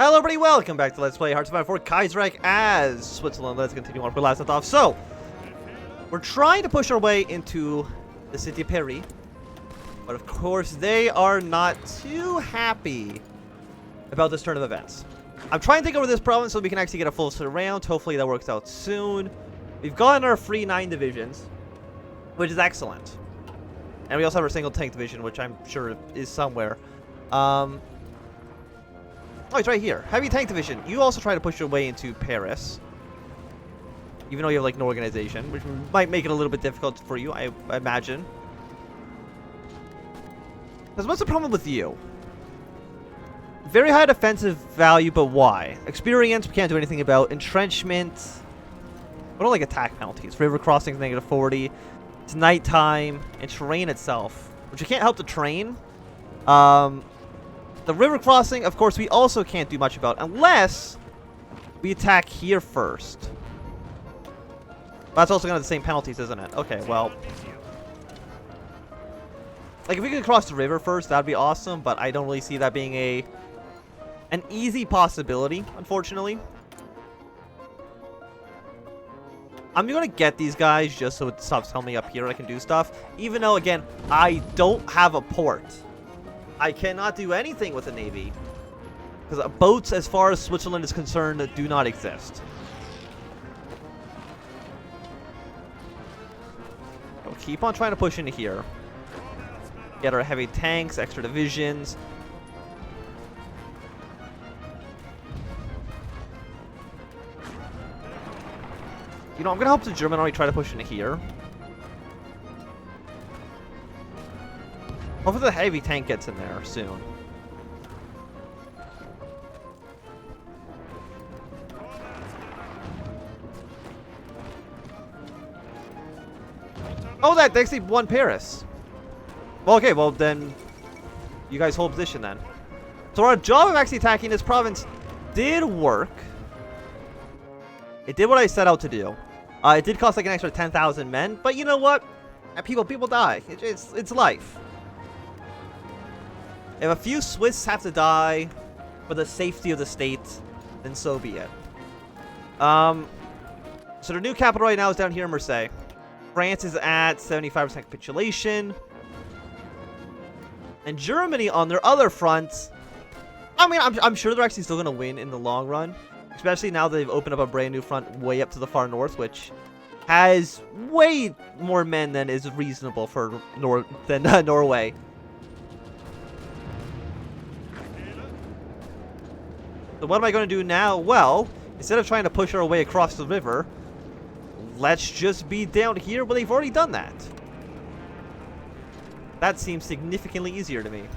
Hello everybody, welcome back to Let's Play Hearts of Iron 4 Kaiserreich as Switzerland. Let's continue on where we last left off. So, we're trying to push our way into the city of Paris. But of course, they are not too happy about this turn of events. I'm trying to take over this province so we can actually get a full surround. Hopefully that works out soon. We've gotten our free 9 divisions, which is excellent. And we also have our single tank division, which I'm sure is somewhere. Oh, it's right here. Heavy tank division. You also try to push your way into Paris. Even though you have like no organization, which might make it a little bit difficult for you, I imagine. Because what's the problem with you? Very high defensive value, but why? Experience, we can't do anything about. Entrenchment. I don't like attack penalties. River crossings, -40. It's nighttime. And terrain itself, which you can't help the terrain. The river crossing, of course, we also can't do much about unless we attack here first. That's also going to have the same penalties, isn't it? Okay, well. Like, if we could cross the river first, that'd be awesome, but I don't really see that being an easy possibility, unfortunately. I'm going to get these guys just so it stops telling me up here I can do stuff. Even though, again, I don't have a port. I cannot do anything with the Navy. Because boats, as far as Switzerland is concerned, do not exist. We'll keep on trying to push into here. Get our heavy tanks, extra divisions. You know, I'm going to help the German army try to push into here. Hopefully the heavy tank gets in there soon. Oh, they actually won Paris. Well, okay, well then, you guys hold position then. So our job of actually attacking this province did work. It did what I set out to do. It did cost like an extra 10,000 men, but you know what? People die. It's life. If a few Swiss have to die for the safety of the state, then so be it. So their new capital right now is down here in Marseille. France is at 75% capitulation. And Germany on their other front, I mean, I'm sure they're actually still going to win in the long run. Especially now that they've opened up a brand new front way up to the far north, which has way more men than is reasonable for Norway. So what am I going to do now? Well, instead of trying to push our way across the river, let's just be down here where they've already done that. That seems significantly easier to me.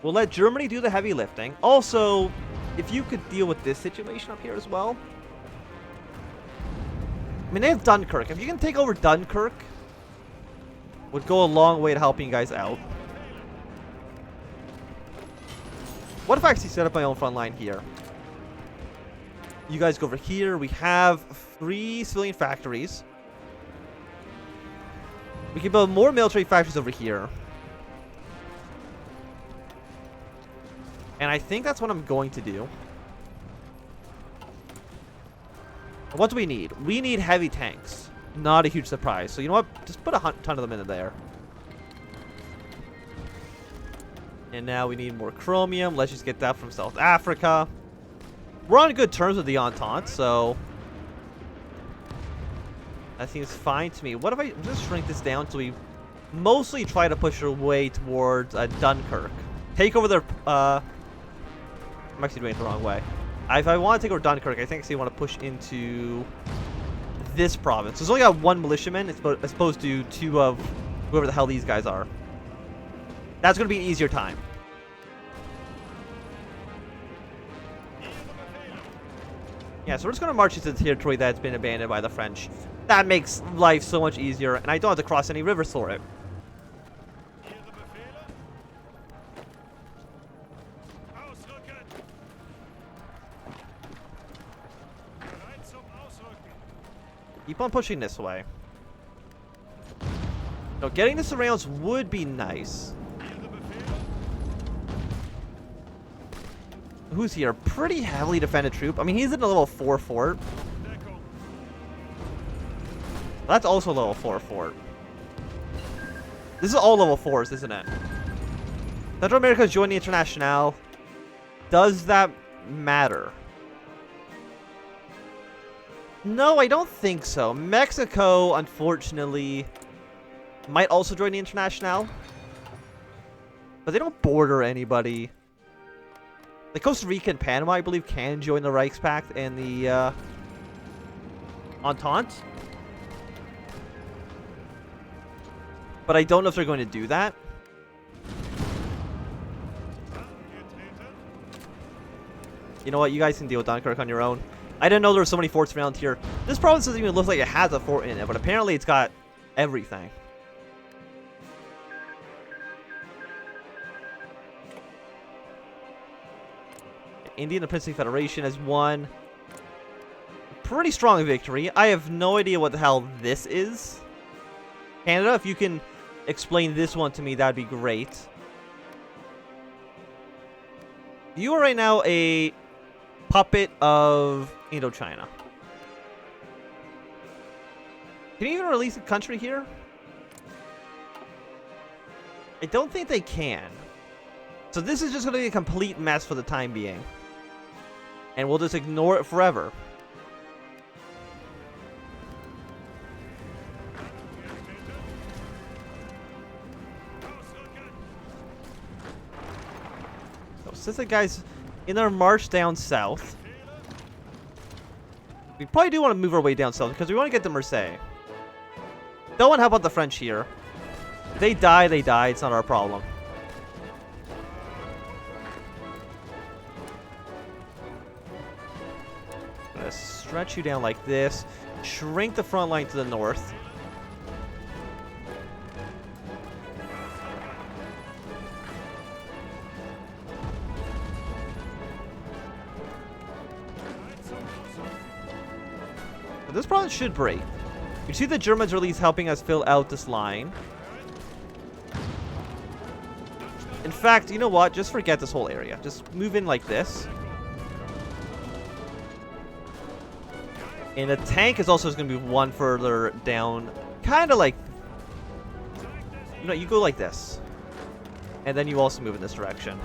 We'll let Germany do the heavy lifting. Also, if you could deal with this situation up here as well. I mean, they have Dunkirk. If you can take over Dunkirk, would go a long way to helping you guys out. What if I actually set up my own front line here? You guys go over here. We have 3 civilian factories. We can build more military factories over here. And I think that's what I'm going to do. What do we need? We need heavy tanks. Not a huge surprise. So you know what? Just put a ton of them in there. And now we need more chromium. Let's just get that from South Africa. We're on good terms with the Entente, so that seems fine to me. What if I just shrink this down so we mostly try to push our way towards Dunkirk? Take over their... I'm actually doing it the wrong way. If I want to take over Dunkirk, I think I actually want to push into this province. There's only got 1 militiaman as opposed to 2 of whoever the hell these guys are. That's going to be an easier time. Yeah, so we're just going to march into the territory that's been abandoned by the French. That makes life so much easier, and I don't have to cross any rivers for it. Keep on pushing this way. No, getting the surrounds would be nice. Who's here? Pretty heavily defended troop. I mean, he's in a level 4 fort. That's also a level 4 fort. This is all level 4s, isn't it? Central America is joining the Internationale. Does that matter? No, I don't think so. Mexico, unfortunately, might also join the Internationale. But they don't border anybody. The Costa Rica and Panama, I believe, can join the Reichspakt and the Entente. But I don't know if they're going to do that. You know what? You guys can deal with Dunkirk on your own. I didn't know there were so many forts around here. This province doesn't even look like it has a fort in it, but apparently it's got everything. Indian and Princely Federation has won. Pretty strong victory. I have no idea what the hell this is. Canada, if you can explain this one to me, that'd be great. You are right now a puppet of Indochina. Can you even release a country here? I don't think they can. So this is just going to be a complete mess for the time being. And we'll just ignore it forever. So since the guys in our march down south, we probably do want to move our way down south because we want to get to Marseille. Don't want to help out the French here. If they die, they die. It's not our problem. Stretch you down like this. Shrink the front line to the north. But this province should break. You see the Germans are at least helping us fill out this line. In fact, you know what? Just forget this whole area. Just move in like this. And the tank is also going to be one further down. Kind of like... No, you go like this. And then you also move in this direction.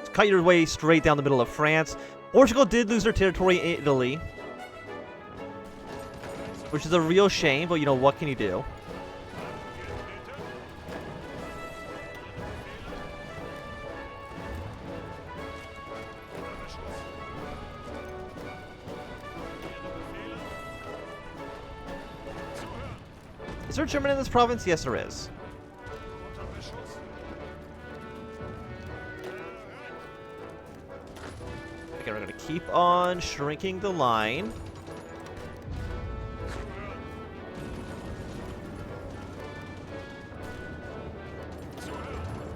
Just cut your way straight down the middle of France. Portugal did lose their territory in Italy. Which is a real shame, but you know, what can you do? Is there German in this province? Yes, there is. Okay, we're going to keep on shrinking the line.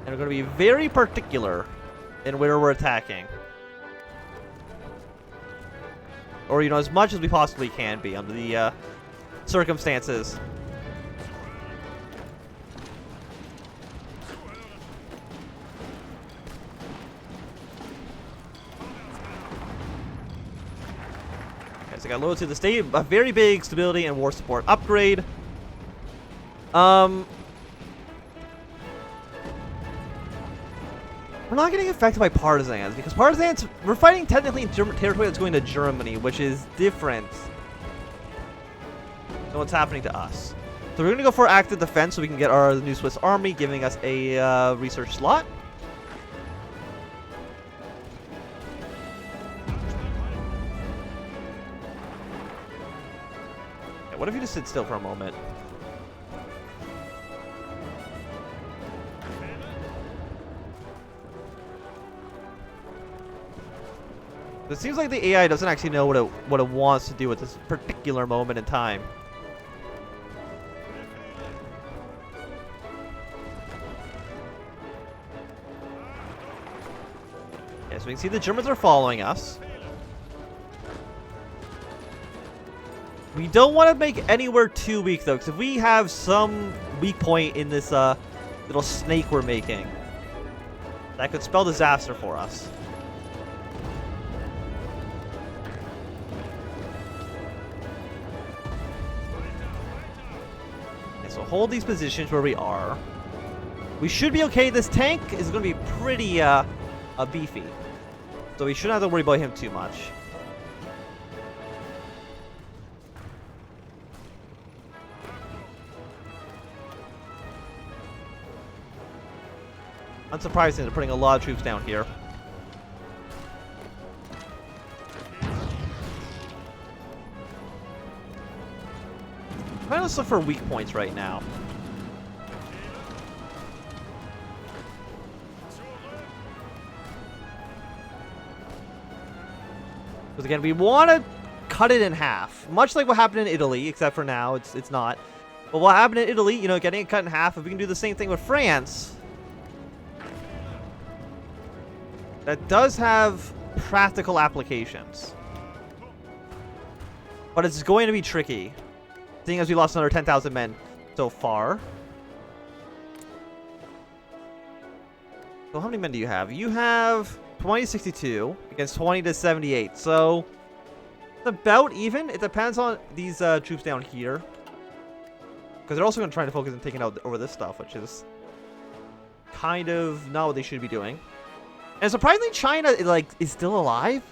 And we're going to be very particular in where we're attacking. Or, you know, as much as we possibly can be under the circumstances. So I got loyalty to the state, a very big stability and war support upgrade. We're not getting affected by partisans because partisans, we're fighting technically in German territory that's going to Germany, which is different than what's happening to us. So we're going to go for active defense so we can get our new Swiss army, giving us a research slot. What if you just sit still for a moment? It seems like the AI doesn't actually know what it wants to do at this particular moment in time. Yeah, so we can see the Germans are following us. We don't want to make anywhere too weak, though, because if we have some weak point in this little snake we're making, that could spell disaster for us. Okay, so hold these positions where we are. We should be okay. This tank is going to be pretty beefy, so we shouldn't have to worry about him too much. Unsurprising, they're putting a lot of troops down here. I'm trying to look for weak points right now. Because again, we want to cut it in half. Much like what happened in Italy, except for now, it's not. But what happened in Italy, you know, getting it cut in half, if we can do the same thing with France... That does have practical applications. But it's going to be tricky, seeing as we lost another 10,000 men so far. So how many men do you have? You have 2062 against 20 to 78. So it's about even. It depends on these troops down here. Because they're also going to try to focus on taking out over this stuff, which is kind of not what they should be doing. And surprisingly, China is still alive.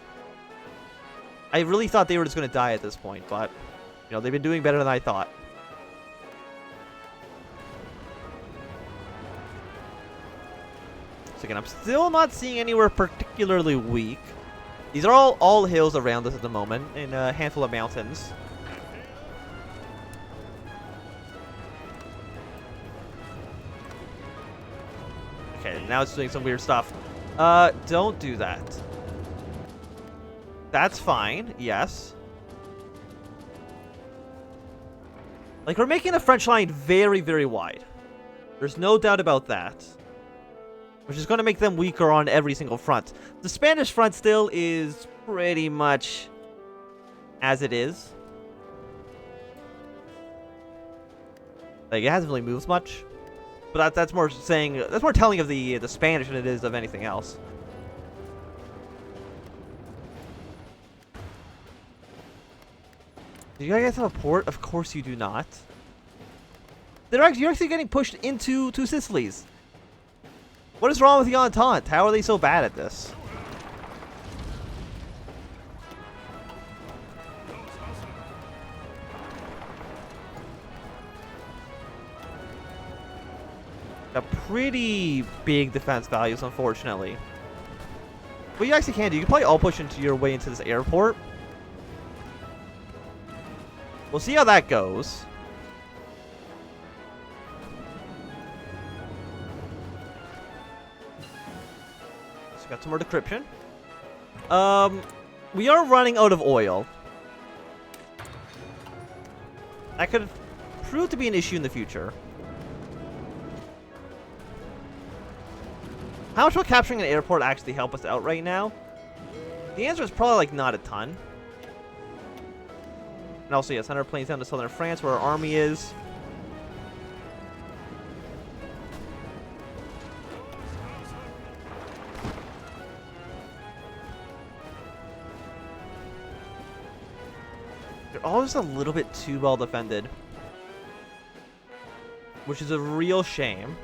I really thought they were just going to die at this point, but you know, they've been doing better than I thought. So again, I'm still not seeing anywhere particularly weak. These are all hills around us at the moment, and a handful of mountains. Okay, now it's doing some weird stuff. Don't do that. That's fine, yes. Like, we're making the French line very, very wide. There's no doubt about that. Which is going to make them weaker on every single front. The Spanish front still is pretty much as it is. Like, it hasn't really moved much. But that's more saying, that's more telling of the Spanish than it is of anything else. Do you guys have a port? Of course you do not. You're actually getting pushed into two Sicilies. What is wrong with the Entente? How are they so bad at this? Pretty big defense values, unfortunately. What you actually can do, you can probably all push into your way into this airport. We'll see how that goes. So got some more decryption. We are running out of oil. That could prove to be an issue in the future. How much will capturing an airport actually help us out right now? The answer is probably like not a ton. And also, yes, 100 planes down to southern France where our army is. They're all just a little bit too well defended, which is a real shame.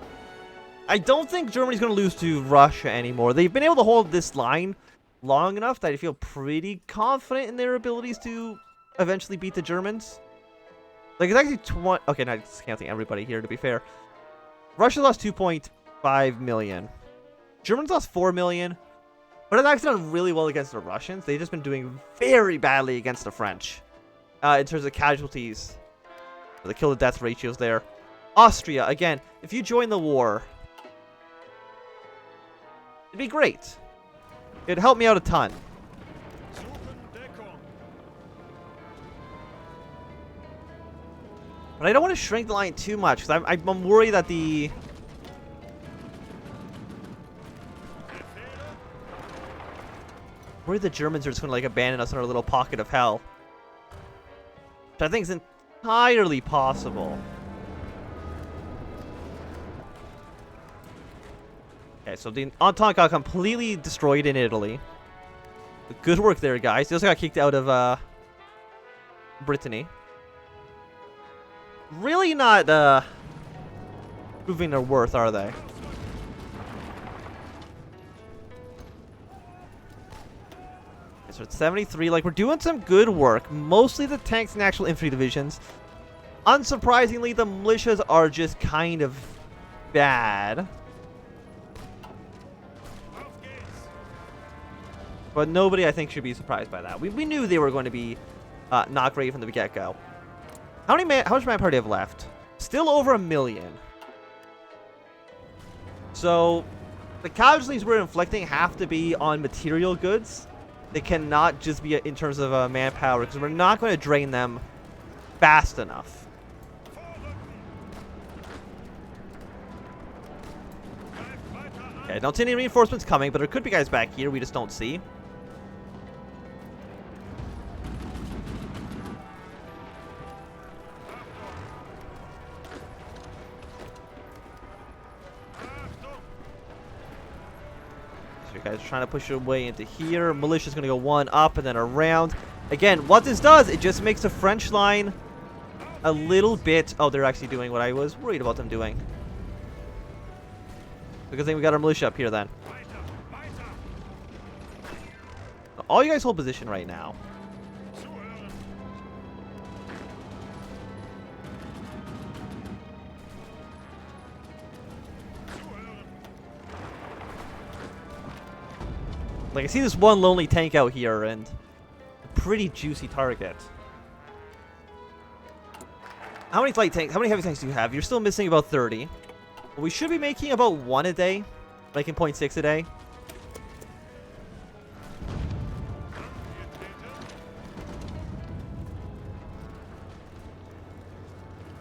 I don't think Germany's going to lose to Russia anymore. They've been able to hold this line long enough that I feel pretty confident in their abilities to eventually beat the Germans. Like, it's actually 20... Okay, not counting everybody here, to be fair. Russia lost 2.5 million. Germans lost 4 million. But it's actually done really well against the Russians. They've just been doing very badly against the French. In terms of casualties. The kill-to-death ratios there. Austria, again, if you join the war... It'd be great. It'd help me out a ton. But I don't want to shrink the line too much, because I'm worried that the... Worried the Germans are just going to, like, abandon us in our little pocket of hell. which I think is entirely possible. Okay, so the Entente got completely destroyed in Italy. Good work there, guys. They also got kicked out of Brittany. Really not proving their worth, are they? Okay, so it's 73. Like, we're doing some good work. Mostly the tanks and actual infantry divisions. Unsurprisingly, the militias are just kind of bad. But nobody, I think, should be surprised by that. We knew they were going to be not great from the get-go. How much manpower do you have left? Still over 1 million. So, the casualties we're inflicting have to be on material goods. They cannot just be in terms of manpower, because we're not going to drain them fast enough. Okay, I don't see any reinforcements coming, but there could be guys back here we just don't see. Guys are trying to push their way into here. Militia's going to go one up and then around. Again, what this does, it just makes the French line a little bit... Oh, they're actually doing what I was worried about them doing. Because then we got our militia up here then. All you guys hold position right now. Like, I see this one lonely tank out here, and a pretty juicy target. How many light tanks, how many heavy tanks do you have? You're still missing about 30. We should be making about 1 a day. Making 0.6 a day.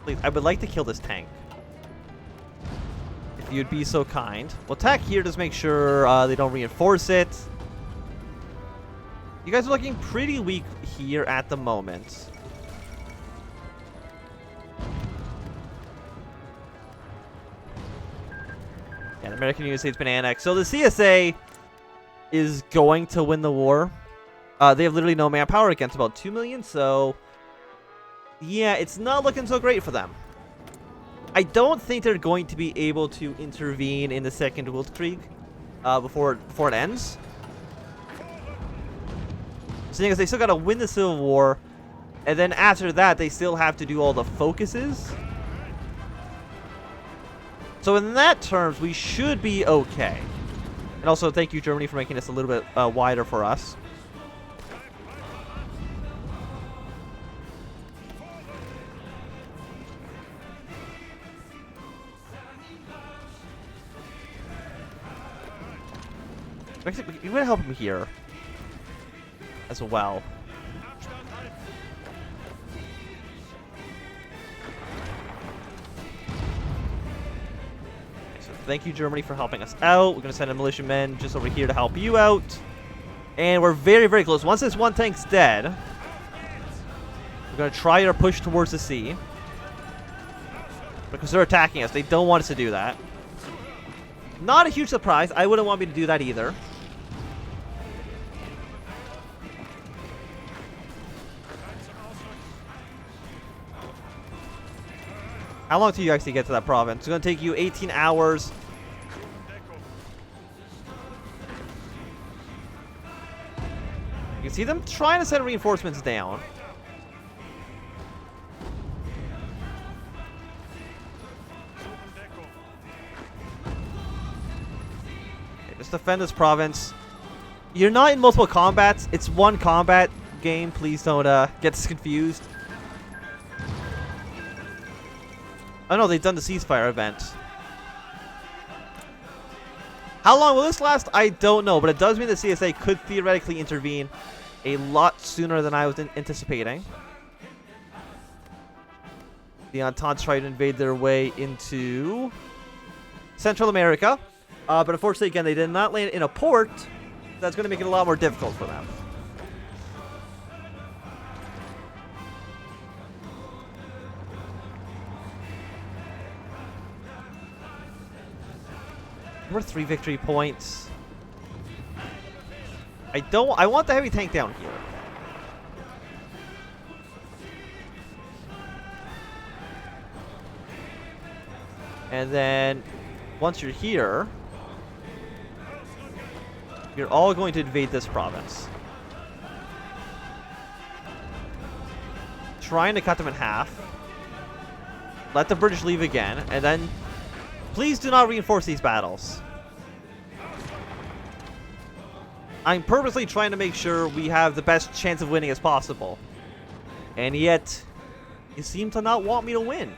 Please, I would like to kill this tank. If you'd be so kind. We'll attack here, just make sure they don't reinforce it. You guys are looking pretty weak here at the moment. Yeah, the American United States been annexed. So the CSA is going to win the war. They have literally no manpower against about 2 million, so... Yeah, it's not looking so great for them. I don't think they're going to be able to intervene in the Second Weltkrieg before it ends. So the thing is, they still got to win the Civil War, and then after that, they still have to do all the focuses. So in that terms, we should be okay. And also, thank you, Germany, for making this a little bit wider for us. Actually, we're going to help him here as well. Okay, so thank you, Germany, for helping us out. We're going to send a militiamen just over here to help you out. And we're very, very close. Once this one tank's dead, we're going to try our push towards the sea. Because they're attacking us. They don't want us to do that. Not a huge surprise. I wouldn't want me to do that either. How long till you actually get to that province? It's going to take you 18 hours. You can see them trying to send reinforcements down. Okay, just defend this province. You're not in multiple combats. It's one combat game. Please don't get this confused. Oh no, they've done the ceasefire event. How long will this last? I don't know, but it does mean the CSA could theoretically intervene a lot sooner than I was anticipating. The Entente tried to invade their way into Central America, but unfortunately, again, they did not land in a port. That's going to make it a lot more difficult for them. We're 3 victory points. I want the heavy tank down here. And then, once you're here, you're all going to invade this province. Trying to cut them in half. Let the British leave again, and then please do not reinforce these battles. I'm purposely trying to make sure we have the best chance of winning as possible. And yet, you seem to not want me to win.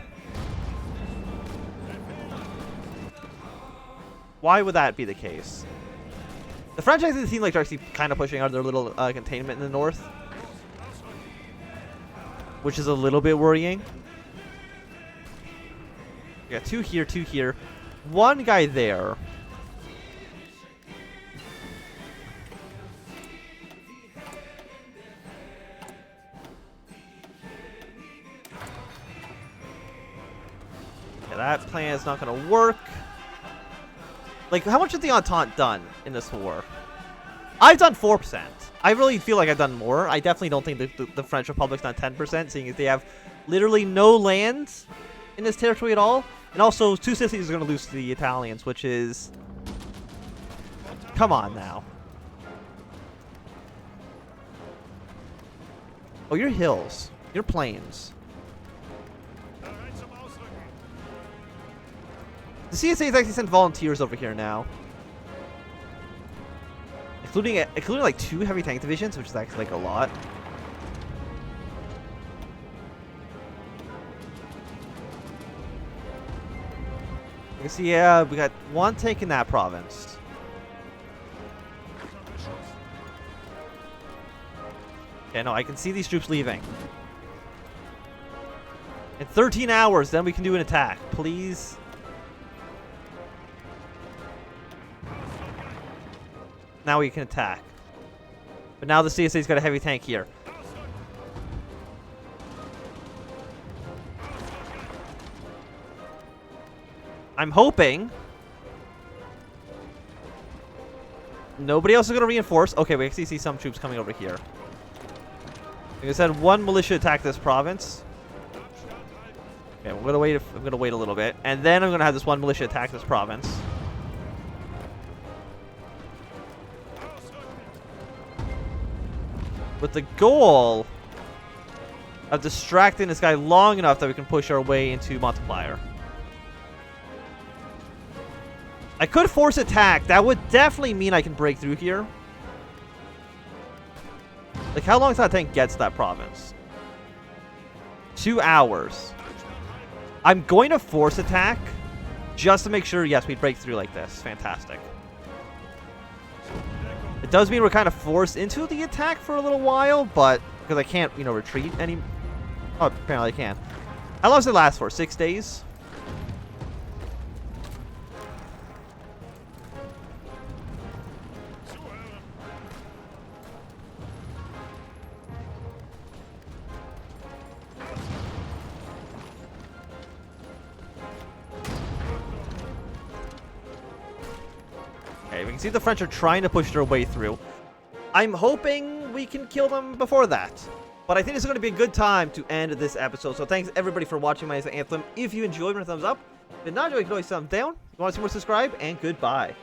Why would that be the case? The French actually seem like they're actually kind of pushing out their little containment in the north, which is a little bit worrying. We got 2 here, 2 here. 1 guy there. Yeah, that plan is not going to work. Like, how much has the Entente done in this war? I've done 4%. I really feel like I've done more. I definitely don't think the French Republic's done 10%, seeing as they have literally no land in this territory at all. And also, 2 Sicilies are going to lose to the Italians, which is... Come on now. Oh, you're hills. You're plains. The CSA has actually sent volunteers over here now. Including like 2 heavy tank divisions, which is actually like a lot. You can see, yeah, we got 1 tank in that province. Yeah, no, I can see these troops leaving. In 13 hours, then we can do an attack. Please. Now we can attack. But now the CSA's got a heavy tank here. I'm hoping nobody else is going to reinforce. Okay, we actually see some troops coming over here. Like I said, 1 militia attack this province. Okay, I'm gonna wait a little bit, and then I'm gonna have this 1 militia attack this province. With the goal of distracting this guy long enough that we can push our way into Multiplier. I could force attack. That would definitely mean I can break through here. Like, how long does that tank get to that province? 2 hours. I'm going to force attack just to make sure, yes, we break through like this. Fantastic. It does mean we're kind of forced into the attack for a little while, but because I can't, you know, retreat any... Oh, apparently I can. How long does it last for? 6 days? Okay, we can see the French are trying to push their way through. I'm hoping we can kill them before that. But I think this is going to be a good time to end this episode. So thanks everybody for watching. My name is Anthem. If you enjoyed, give me a thumbs up. If not, you can always thumbs down. If you want to see more, subscribe, and goodbye.